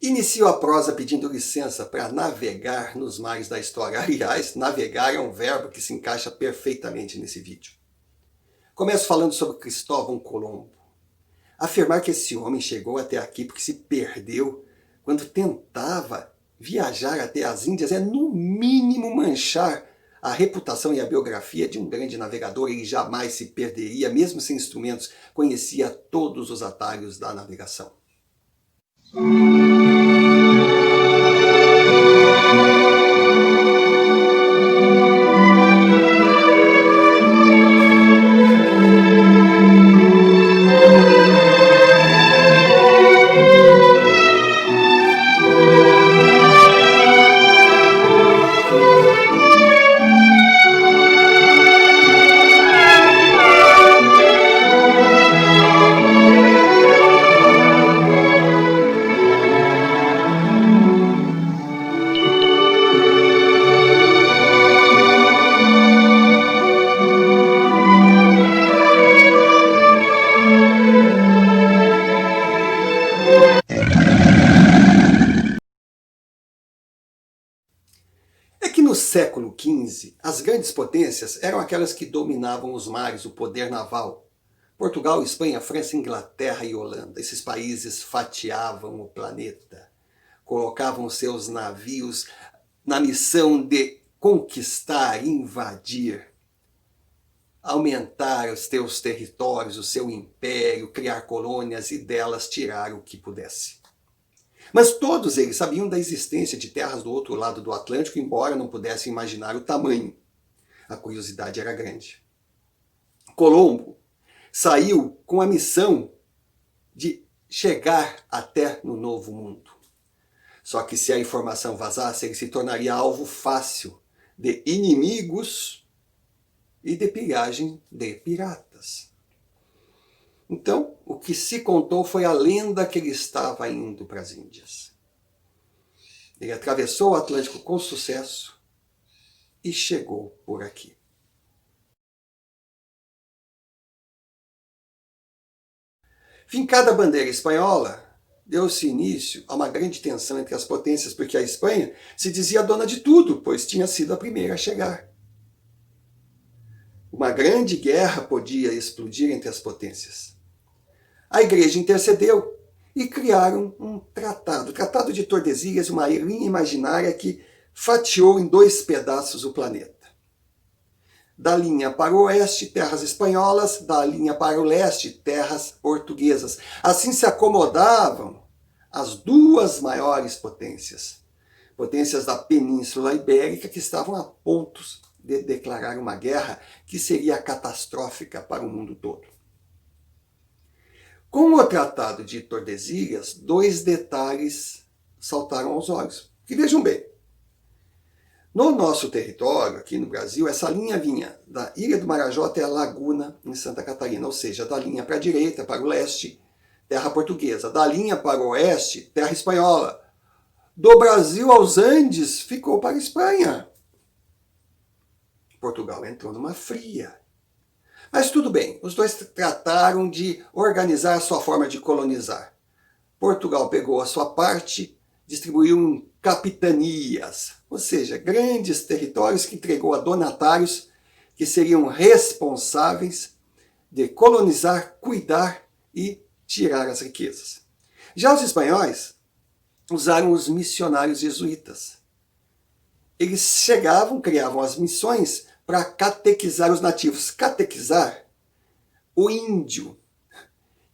Inicio a prosa pedindo licença para navegar nos mares da história. Aliás, navegar é um verbo que se encaixa perfeitamente nesse vídeo. Começo falando sobre Cristóvão Colombo. Afirmar que esse homem chegou até aqui porque se perdeu quando tentava viajar até as Índias é, no mínimo, manchar a reputação e a biografia de um grande navegador. Ele jamais se perderia, mesmo sem instrumentos, conhecia todos os atalhos da navegação. É que no século XV, as grandes potências eram aquelas que dominavam os mares, o poder naval. Portugal, Espanha, França, Inglaterra e Holanda. Esses países fatiavam o planeta, colocavam seus navios na missão de conquistar, invadir, aumentar os teus territórios, o seu império, criar colônias e delas tirar o que pudesse. Mas todos eles sabiam da existência de terras do outro lado do Atlântico, embora não pudessem imaginar o tamanho. A curiosidade era grande. Colombo saiu com a missão de chegar até no Novo Mundo. Só que se a informação vazasse, ele se tornaria alvo fácil de inimigos e de pilhagem de piratas. Então, o que se contou foi a lenda que ele estava indo para as Índias. Ele atravessou o Atlântico com sucesso e chegou por aqui. Fincada a bandeira espanhola, deu-se início a uma grande tensão entre as potências, porque a Espanha se dizia dona de tudo, pois tinha sido a primeira a chegar. Uma grande guerra podia explodir entre as potências. A Igreja intercedeu e criaram um tratado, o Tratado de Tordesilhas, uma linha imaginária que fatiou em dois pedaços o planeta. Da linha para o oeste, terras espanholas, da linha para o leste, terras portuguesas. Assim se acomodavam as duas maiores potências da Península Ibérica, que estavam a ponto de declarar uma guerra que seria catastrófica para o mundo todo. Com o Tratado de Tordesilhas, dois detalhes saltaram aos olhos. Que vejam bem, no nosso território, aqui no Brasil, essa linha vinha da Ilha do Marajó até a Laguna, em Santa Catarina, ou seja, da linha para a direita, para o leste, terra portuguesa, da linha para o oeste, terra espanhola. Do Brasil aos Andes, ficou para a Espanha. Portugal entrou numa fria. Mas tudo bem, os dois trataram de organizar a sua forma de colonizar. Portugal pegou a sua parte, distribuiu em capitanias, ou seja, grandes territórios que entregou a donatários que seriam responsáveis de colonizar, cuidar e tirar as riquezas. Já os espanhóis usaram os missionários jesuítas. Eles chegavam, criavam as missões para catequizar os nativos. Catequizar o índio.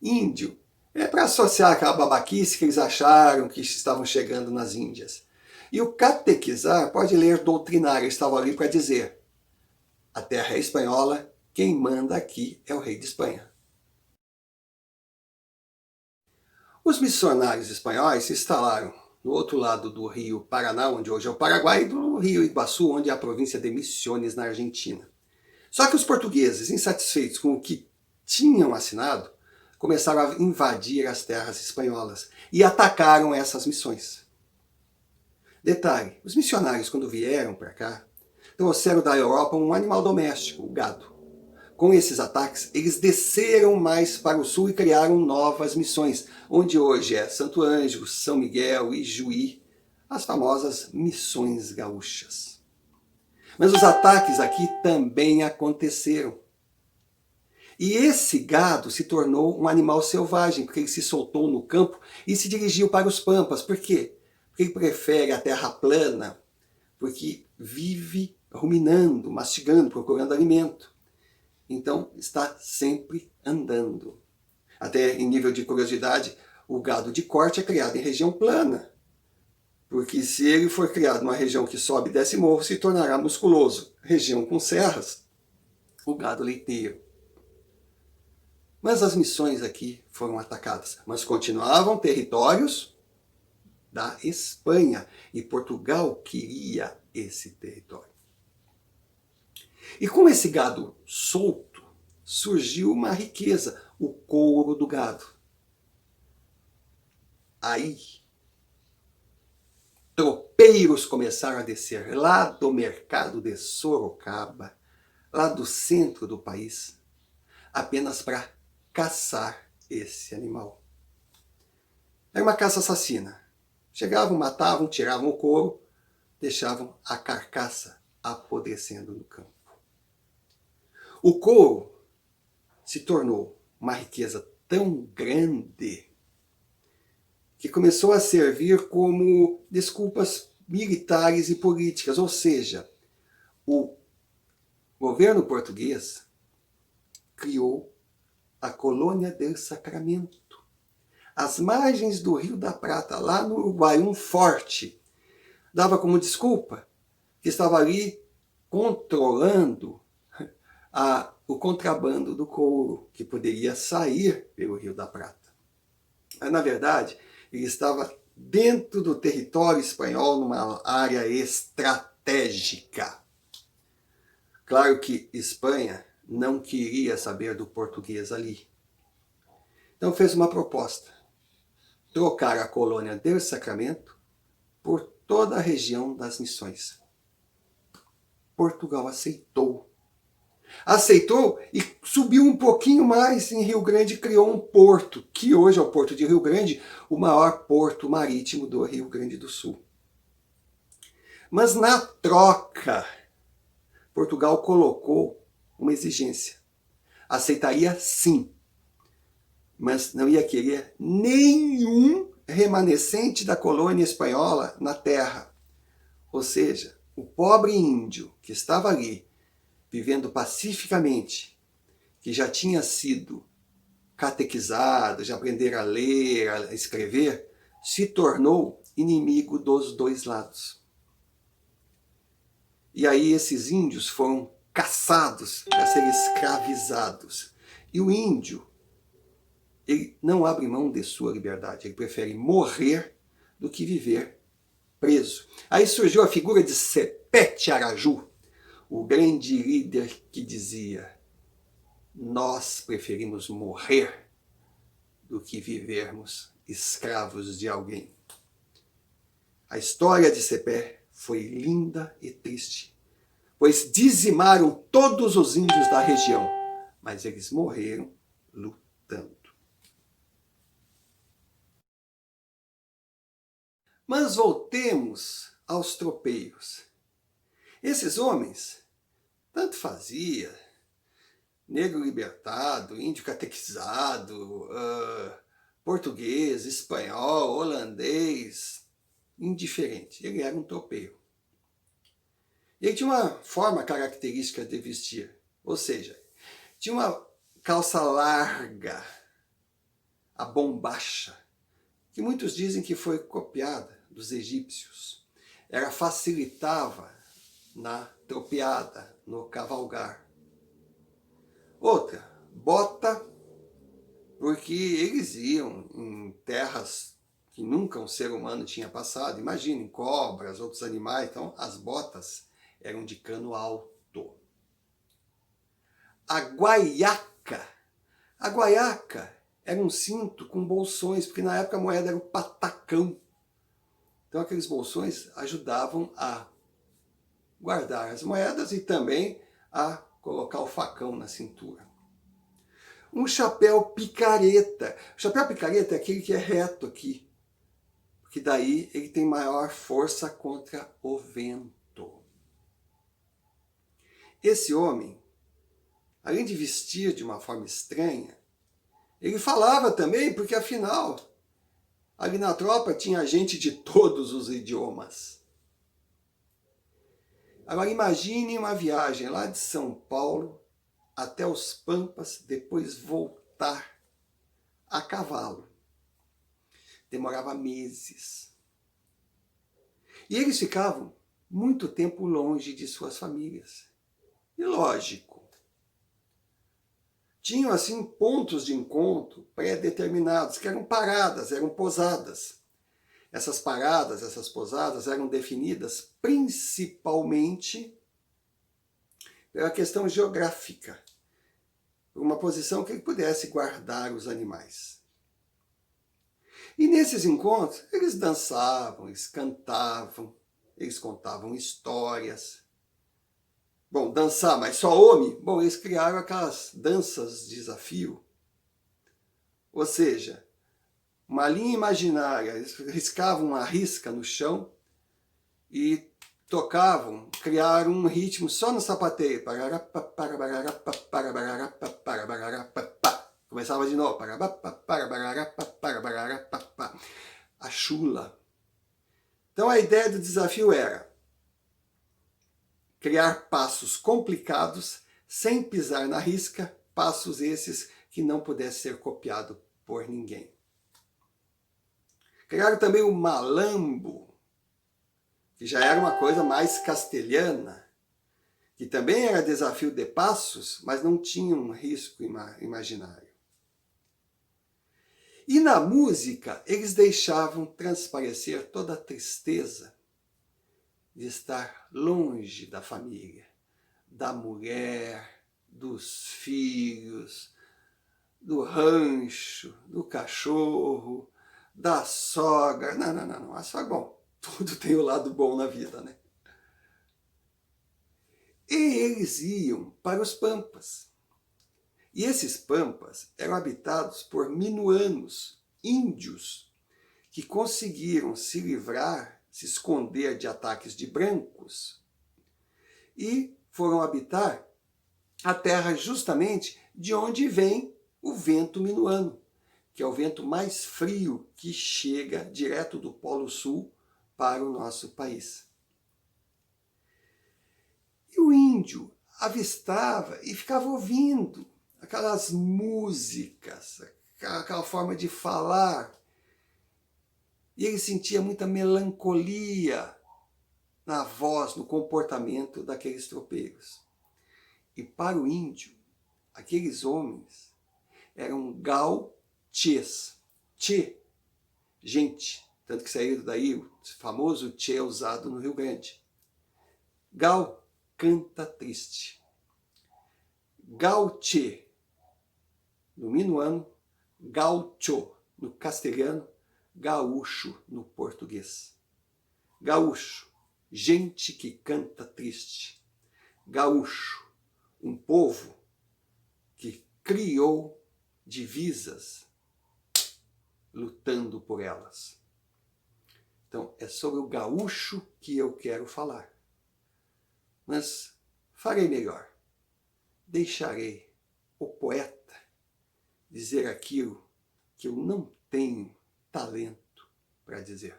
Índio é para associar aquela babaquice que eles acharam que estavam chegando nas Índias. E o catequizar pode ler doutrinar, eles estavam ali para dizer: a terra é espanhola, quem manda aqui é o rei de Espanha. Os missionários espanhóis se instalaram no outro lado do rio Paraná, onde hoje é o Paraguai, e do rio Iguaçu, onde é a província de Misiones, na Argentina. Só que os portugueses, insatisfeitos com o que tinham assinado, começaram a invadir as terras espanholas e atacaram essas missões. Detalhe, os missionários, quando vieram para cá, trouxeram da Europa um animal doméstico, o gado. com esses ataques, eles desceram mais para o sul e criaram novas missões, onde hoje é Santo Ângelo, São Miguel e Juí, as famosas missões gaúchas. Mas os ataques aqui também aconteceram. E esse gado se tornou um animal selvagem, porque ele se soltou no campo e se dirigiu para os pampas. Por quê? Porque ele prefere a terra plana, porque vive ruminando, mastigando, procurando alimento. Então está sempre andando. Até em nível de curiosidade, o gado de corte é criado em região plana. Porque se ele for criado numa região que sobe e desce morro, se tornará musculoso. Região com serras, o gado leiteiro. Mas as missões aqui foram atacadas, mas continuavam territórios da Espanha, e Portugal queria esse território. E com esse gado solto, surgiu uma riqueza, o couro do gado. Aí, tropeiros começaram a descer lá do mercado de Sorocaba, lá do centro do país, apenas para caçar esse animal. Era uma caça assassina. Chegavam, matavam, tiravam o couro, deixavam a carcaça apodrecendo no campo. O couro se tornou uma riqueza tão grande que começou a servir como desculpas militares e políticas, ou seja, o governo português criou a Colônia del Sacramento, às margens do Rio da Prata, lá no Uruguai, um forte. Dava como desculpa que estava ali controlando o contrabando do couro, que poderia sair pelo Rio da Prata. Mas, na verdade, ele estava dentro do território espanhol, numa área estratégica. Claro que Espanha não queria saber do português ali. Então fez uma proposta: trocar a colônia del Sacramento por toda a região das Missões. Portugal aceitou. Aceitou e subiu um pouquinho mais em Rio Grande e criou um porto, que hoje é o Porto de Rio Grande, o maior porto marítimo do Rio Grande do Sul. Mas na troca, Portugal colocou uma exigência. Aceitaria sim, mas não ia querer nenhum remanescente da colônia espanhola na terra. Ou seja, o pobre índio que estava ali, vivendo pacificamente, que já tinha sido catequizado, já aprendera a ler, a escrever, se tornou inimigo dos dois lados. E aí esses índios foram caçados para serem escravizados. E o índio, ele não abre mão de sua liberdade, ele prefere morrer do que viver preso. Aí surgiu a figura de Sepete Araju, o grande líder que dizia: nós preferimos morrer do que vivermos escravos de alguém. A história de Sepé foi linda e triste, pois dizimaram todos os índios da região, mas eles morreram lutando. Mas voltemos aos tropeiros. Esses homens, tanto fazia, negro libertado, índio catequizado, português, espanhol, holandês, indiferente. Ele era um tropeiro. Ele tinha uma forma característica de vestir, ou seja, tinha uma calça larga, a bombacha, que muitos dizem que foi copiada dos egípcios. Ela facilitava na tropeada, no cavalgar. Outra, bota, porque eles iam em terras que nunca um ser humano tinha passado. Imaginem, cobras, outros animais. Então, as botas eram de cano alto. A guaiaca. A guaiaca era um cinto com bolsões, porque na época a moeda era o patacão. Então, aqueles bolsões ajudavam a guardar as moedas e também a colocar o facão na cintura. Um chapéu picareta. O chapéu picareta é aquele que é reto aqui, porque daí ele tem maior força contra o vento. Esse homem, além de vestir de uma forma estranha, ele falava também, porque afinal, ali na tropa tinha gente de todos os idiomas. Agora imagine uma viagem lá de São Paulo até os Pampas, depois voltar a cavalo. Demorava meses. E eles ficavam muito tempo longe de suas famílias. E lógico, tinham assim pontos de encontro pré-determinados, que eram paradas, eram pousadas. Essas paradas, essas pousadas eram definidas principalmente pela questão geográfica, por uma posição que ele pudesse guardar os animais. E nesses encontros, eles dançavam, eles cantavam, eles contavam histórias. Bom, dançar, mas só homem? Bom, eles criaram aquelas danças de desafio. Ou seja, uma linha imaginária, eles riscavam uma risca no chão e tocavam, criaram um ritmo só no sapateio. Começava de novo. A chula. Então a ideia do desafio era criar passos complicados, sem pisar na risca, passos esses que não pudessem ser copiados por ninguém. Criaram também o malambo, que já era uma coisa mais castelhana, que também era desafio de passos, mas não tinha um risco imaginário. E na música, eles deixavam transparecer toda a tristeza de estar longe da família, da mulher, dos filhos, do rancho, do cachorro, da sogra. Não. A sogra, bom, tudo tem o lado bom na vida, né? E eles iam para os Pampas. E esses Pampas eram habitados por minuanos, índios, que conseguiram se livrar, se esconder de ataques de brancos e foram habitar a terra justamente de onde vem o vento minuano, que é o vento mais frio que chega direto do Polo Sul para o nosso país. E o índio avistava e ficava ouvindo aquelas músicas, aquela forma de falar, e ele sentia muita melancolia na voz, no comportamento daqueles tropeiros. E para o índio, aqueles homens eram gauchês. Tchê, gente, tanto que saiu daí o famoso tchê usado no Rio Grande. Gau, canta triste. Gauchê, no minuano, gaucho, no castelhano, gaúcho, no português. Gaúcho, gente que canta triste. Gaúcho, um povo que criou divisas lutando por elas. Então, é sobre o gaúcho que eu quero falar. Mas farei melhor. Deixarei o poeta dizer aquilo que eu não tenho talento para dizer.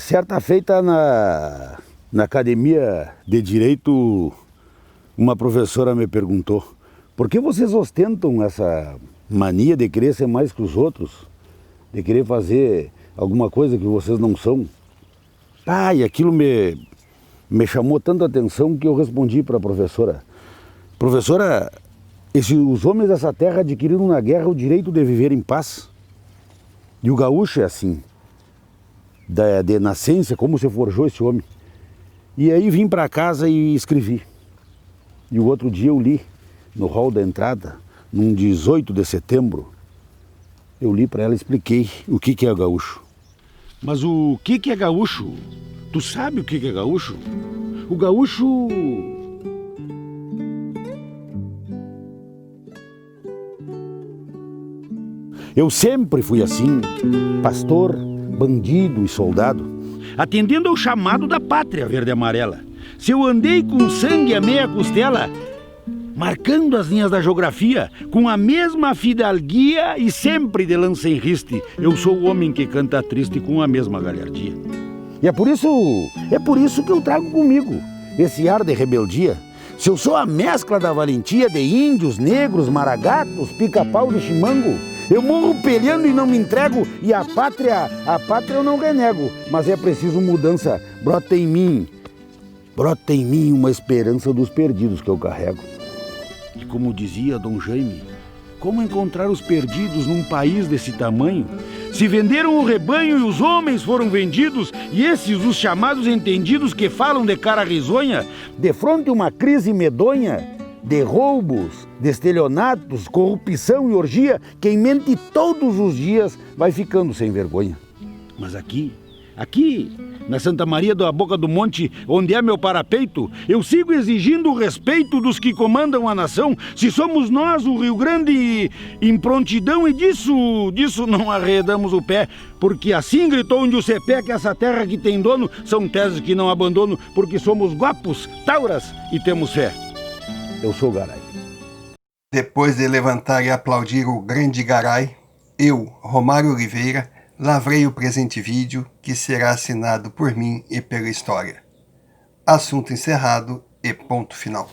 Certa feita na academia de Direito, uma professora me perguntou: por que vocês ostentam essa mania de querer ser mais que os outros? De querer fazer alguma coisa que vocês não são? E aquilo me chamou tanta atenção que eu respondi para a professora: professora, os homens dessa terra adquiriram na guerra o direito de viver em paz. E o gaúcho é assim, de nascença, como se forjou esse homem. E aí vim para casa e escrevi. E o outro dia eu li no hall da entrada, num 18 de setembro, eu li para ela e expliquei o que é o gaúcho. Mas o que é gaúcho? Tu sabe o que é gaúcho? O gaúcho... Eu sempre fui assim, pastor, bandido e soldado, atendendo ao chamado da pátria verde e amarela. Se eu andei com sangue a meia costela, marcando as linhas da geografia, com a mesma fidalguia e sempre de lança em riste, eu sou o homem que canta triste com a mesma galhardia. E é por isso que eu trago comigo esse ar de rebeldia. Se eu sou a mescla da valentia de índios, negros, maragatos, pica-pau de chimango, eu morro peleando e não me entrego, e a pátria eu não renego, mas é preciso mudança. Brota em mim uma esperança dos perdidos que eu carrego. E como dizia Dom Jaime, como encontrar os perdidos num país desse tamanho? Se venderam o rebanho e os homens foram vendidos, e esses os chamados entendidos que falam de cara risonha, defronte uma crise medonha, de roubos, de estelionatos, corrupção e orgia, quem mente todos os dias vai ficando sem vergonha. Mas aqui, na Santa Maria da Boca do Monte, onde é meu parapeito, eu sigo exigindo o respeito dos que comandam a nação. Se somos nós, o Rio Grande, em prontidão, e disso não arredamos o pé, porque assim gritou onde o cepé que essa terra que tem dono, são teses que não abandono, porque somos guapos, tauras e temos fé. Eu sou o Garay. Depois de levantar e aplaudir o grande Garay, eu, Romário Oliveira, lavrei o presente vídeo que será assinado por mim e pela história. Assunto encerrado e ponto final.